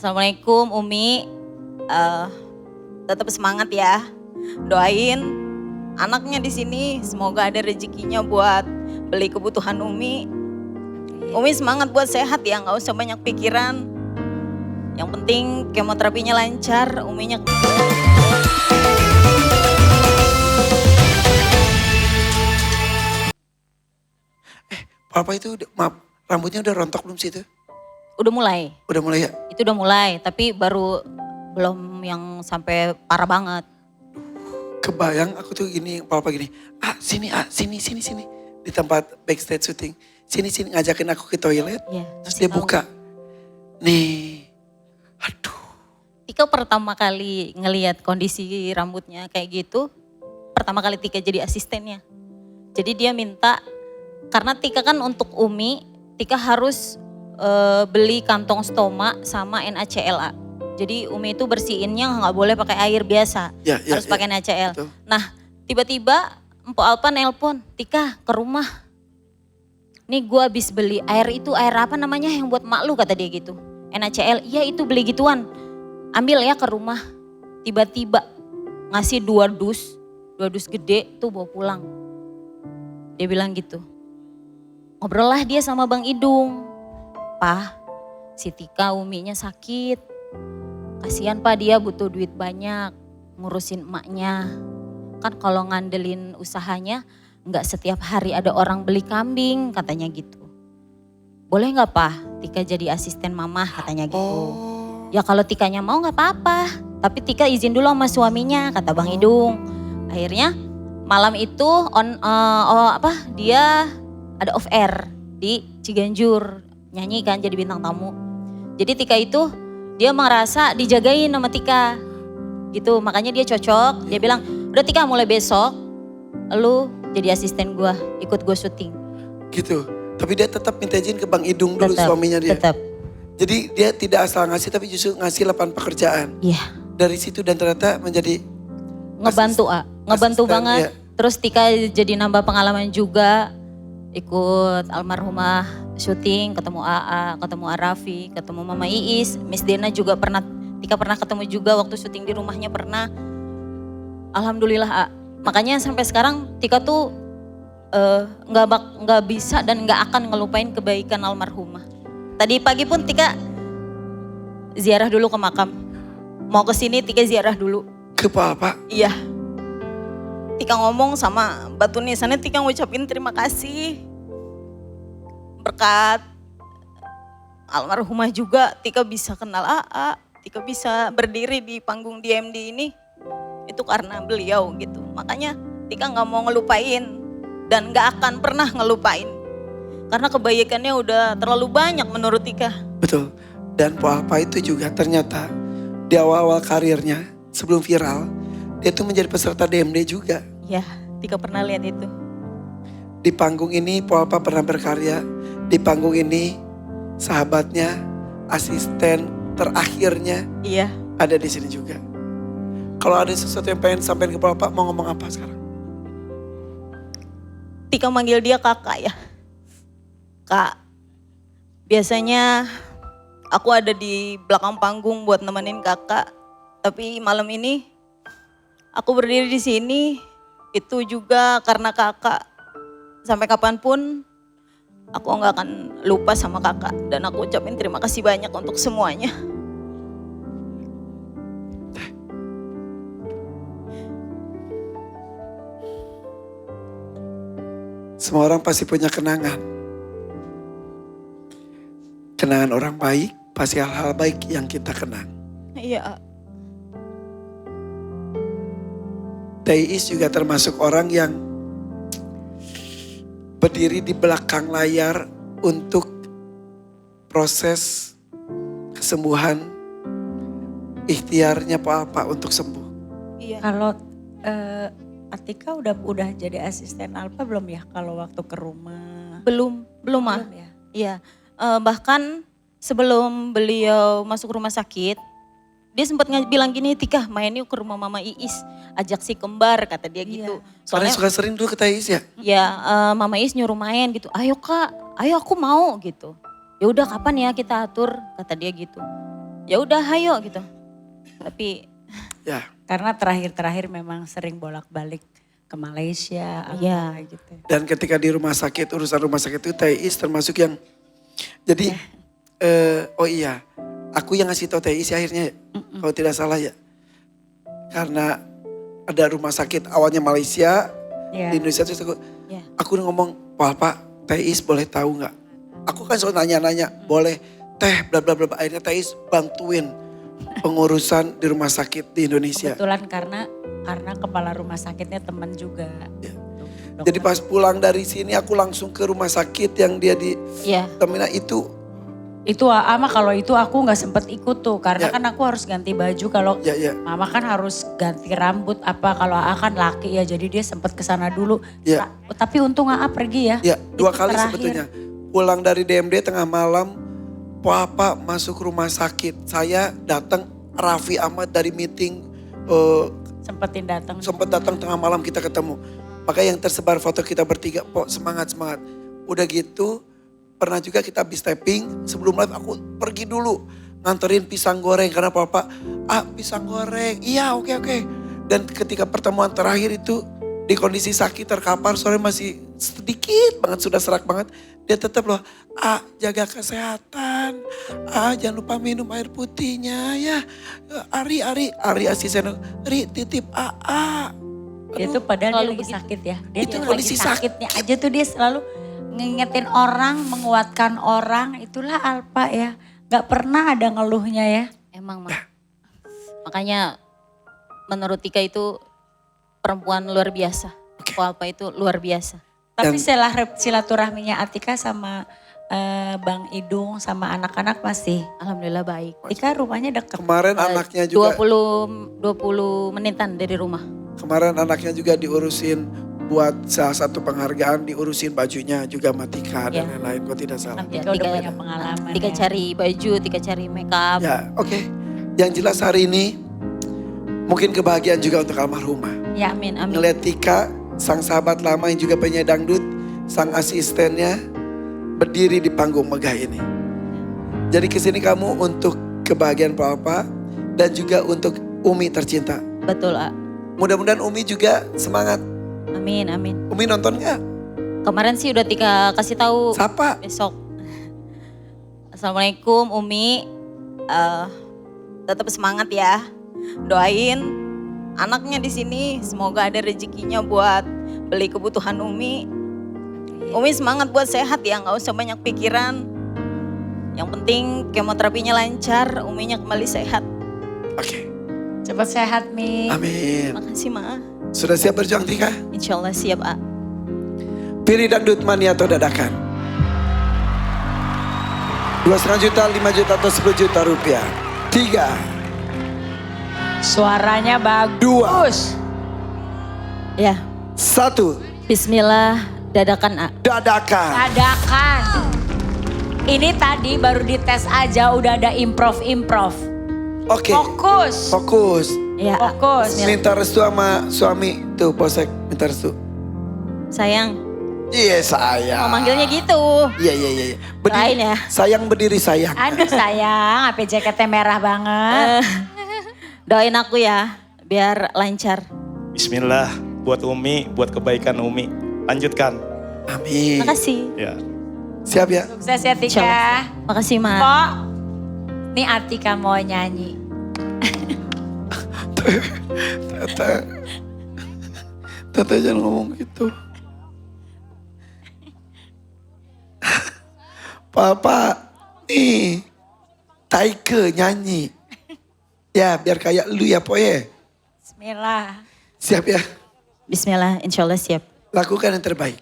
Assalamualaikum Umi. Eh, Tetap semangat ya. Doain anaknya di sini semoga ada rezekinya buat beli kebutuhan Umi. Umi semangat buat sehat ya, nggak usah banyak pikiran. Yang penting kemoterapinya lancar, Uminya. Papa itu maaf, rambutnya udah rontok belum sih itu? Udah mulai. Udah mulai ya? Itu udah mulai, tapi belum yang sampai parah banget. Kebayang aku tuh gini, Papa gini, sini. Di tempat backstage syuting. Sini ngajakin aku ke toilet. Iya, Terus kasih dia tahu. buka. Nih, aduh. Tika pertama kali ngelihat kondisi rambutnya kayak gitu, pertama kali Tika jadi asistennya. Jadi dia minta, karena Tika kan untuk Umi, Tika harus beli kantong stoma sama NaCl. Jadi Umi itu bersihinnya nggak boleh pakai air biasa, harus pakai NaCl. Betul. Nah tiba-tiba Mpok Alpa nelpon, Tika ke rumah. Nih gue habis beli air itu, air apa namanya yang buat mak lu, kata dia gitu. NaCl, iya itu beli gituan. Ambil ya ke rumah. Tiba-tiba ngasih 2 dus gede tuh bawa pulang. Dia bilang gitu. Ngobrol lah dia sama Bang Idung. Pah, si Tika Uminya sakit. Kasihan Pak, dia butuh duit banyak ngurusin emaknya. Kan kalau ngandelin usahanya nggak setiap hari ada orang beli kambing, katanya gitu. Boleh nggak Pak Tika jadi asisten mama, katanya gitu. Ya kalau Tikanya mau nggak apa-apa, tapi Tika izin dulu sama suaminya, kata Bang Idung. Akhirnya malam itu dia ada off air di Ciganjur, nyanyi kan jadi bintang tamu. Jadi Tika itu dia merasa dijagain sama Tika gitu, makanya dia cocok. Dia bilang, udah Tika mulai besok lu jadi asisten gue, ikut gue syuting. Gitu, tapi dia tetap minta izin ke Bang Idung dulu, suaminya dia. Tetap. Jadi dia tidak asal ngasih, tapi justru ngasih lapangan pekerjaan. Iya. Dari situ dan ternyata menjadi ngebantu ngebantu asisten, banget. Ya. Terus Tika jadi nambah pengalaman juga. Ikut almarhumah syuting, ketemu AA, ketemu Arafi, ketemu Mama Iis, Miss Dena juga Tika pernah ketemu juga waktu syuting di rumahnya pernah. Alhamdulillah makanya sampai sekarang Tika tuh nggak bisa dan nggak akan ngelupain kebaikan almarhumah. Tadi pagi pun Tika ziarah dulu ke makam. Mau kesini Tika ziarah dulu. Ke Papa? Iya. Tika ngomong sama Batu Nisannya, Tika ngucapin terima kasih. Berkat almarhumah juga Tika bisa kenal AA, Tika bisa berdiri di panggung DMD ini. Itu karena beliau gitu. Makanya Tika gak mau ngelupain dan gak akan pernah ngelupain. Karena kebaikannya udah terlalu banyak menurut Tika. Betul. Dan Po Alpa itu juga ternyata di awal-awal karirnya sebelum viral, dia tuh menjadi peserta DMD juga. Ya, Tika pernah lihat itu. Di panggung ini Po Alpa pernah berkarya. Di panggung ini sahabatnya, asisten terakhirnya ada di sini juga. Kalau ada sesuatu yang pengen sampaikan ke Po Alpa, mau ngomong apa sekarang? Tika manggil dia kakak ya. Kak, biasanya aku ada di belakang panggung buat nemenin kakak. Tapi malam ini aku berdiri di sini itu juga karena kakak. Sampai kapanpun aku nggak akan lupa sama kakak. Dan aku ucapin terima kasih banyak untuk semuanya. Semua orang pasti punya kenangan. Kenangan orang baik, pasti hal-hal baik yang kita kenang. Iya. Iis juga termasuk orang yang berdiri di belakang layar untuk proses kesembuhan, ikhtiarnya Po Alpa untuk sembuh. Iya. Kalau Atika udah jadi asisten Alpa belum ya kalau waktu ke rumah? Belum mah. Ya? Iya. Bahkan sebelum beliau masuk rumah sakit, dia sempat bilang gini, Tika main yuk ke rumah Mama Iis, ajak si kembar, kata dia gitu. Karena suka sering dulu ke Iis ya? Ya, Mama Iis nyuruh main gitu, ayo Kak, ayo aku mau gitu. Ya udah kapan ya kita atur, kata dia gitu. ya udah hayo gitu. Tapi Ya. Karena terakhir-terakhir memang sering bolak-balik ke Malaysia Iya. apa gitu. Dan ketika di rumah sakit, urusan rumah sakit itu Teis termasuk yang, jadi oh iya, aku yang ngasih tau Teis akhirnya, kalau tidak salah ya. Karena ada rumah sakit awalnya Malaysia, Ya. di Indonesia terus ya, aku ngomong, Pak Teis boleh tahu nggak? Aku kan selalu nanya-nanya, boleh teh bla bla bla. Akhirnya Teis bantuin pengurusan di rumah sakit di Indonesia. Kebetulan karena kepala rumah sakitnya teman juga. Ya. Dokter. Jadi pas pulang dari sini aku langsung ke rumah sakit yang dia di ya, terminal itu. Itu ama kalau itu aku nggak sempet ikut tuh karena Ya. kan aku harus ganti baju kalau Ya. mama kan harus ganti rambut apa kalau Aa kan laki ya jadi dia sempet kesana dulu. Ya. Tapi untung Aa pergi ya. Ya, 2 Itu kali terakhir. sebetulnya. Pulang dari DMD tengah malam, Papa masuk rumah sakit. Saya datang, Raffi Ahmad dari meeting, Sempetin datang. sempat datang tengah malam kita ketemu. Makanya yang tersebar foto kita bertiga, Pok semangat. Udah gitu, pernah juga kita habis tapping, sebelum live aku pergi dulu. Nganterin pisang goreng, karena Papa, pisang goreng, iya oke. Dan ketika pertemuan terakhir itu, di kondisi sakit terkapar, sore masih sedikit banget, sudah serak banget. Dia tetap loh, jaga kesehatan, jangan lupa minum air putihnya ya. Ari asisten, Ri titip Itu padahal dia selalu lagi begitu. sakit ya. Dia Itu lagi kondisi sakitnya aja tuh dia selalu ngingetin orang, menguatkan orang. Itulah Alpa ya. Gak pernah ada ngeluhnya ya. emang mah. Makanya menurut Tika itu perempuan luar biasa. Apa itu luar biasa. Tapi silaturahminya Atika sama Bang Idung sama anak-anak masih. Alhamdulillah baik. Tika rumahnya dekat. Kemarin anaknya juga, 20 menitan dari rumah. kemarin anaknya juga diurusin buat salah satu penghargaan, diurusin bajunya juga Matika dan Ya. lain-lain, kok tidak salah. Tika udah punya pengalaman Tika ya. cari baju, Tika cari make up. Ya, oke. Yang jelas hari ini mungkin kebahagiaan juga untuk almarhumah. Ya. Amin, amin. Ngeliat Tika, sang sahabat lama yang juga penyanyi dangdut, sang asistennya berdiri di panggung megah ini. Jadi kesini kamu untuk kebahagiaan Papa dan juga untuk Umi tercinta. Betul, A. Mudah-mudahan Umi juga semangat. Amin, amin. Umi nonton gak? Kemarin sih udah Tika kasih tahu Sapa? besok. Assalamualaikum Umi. Tetap semangat ya. Doain anaknya di sini semoga ada rezekinya buat beli kebutuhan Umi. Umi semangat buat sehat ya, nggak usah banyak pikiran. Yang penting kemoterapinya lancar, Uminya kembali sehat. Oke. Cepat sehat Mi. Amin. Makasih Ma. Sudah siap berjuang Tika? Insya Allah siap A. Pilih dangdut mania atau dadakan? 2,5 juta, 5 juta atau 10 juta rupiah? 3, Suaranya bagus. Ya, 1, Bismillah dadakan A. dadakan. Dadakan. Ini tadi baru dites aja udah ada improv. Oke, Fokus. fokus. Ya A. Fokus. Bismillah. Minta restu sama suami. Tuh Posek, minta restu. Sayang, Iya sayang. mau manggilnya gitu. Iya. Doain ya. Sayang berdiri sayang. Aduh sayang, apa jaketnya merah banget. Doain aku ya, biar lancar. Bismillah buat Umi, buat kebaikan Umi. Lanjutkan. Amin. Makasih. Ya. Siap ya? Sukses ya Tika. Insyaallah. Makasih Ma. Pok, nih Atika mau nyanyi. Tete jangan ngomong gitu. Papa, nih, Taike nyanyi. Ya, biar kayak lu ya, Poye. Bismillah. Siap ya? Bismillah, insya Allah siap. Lakukan yang terbaik.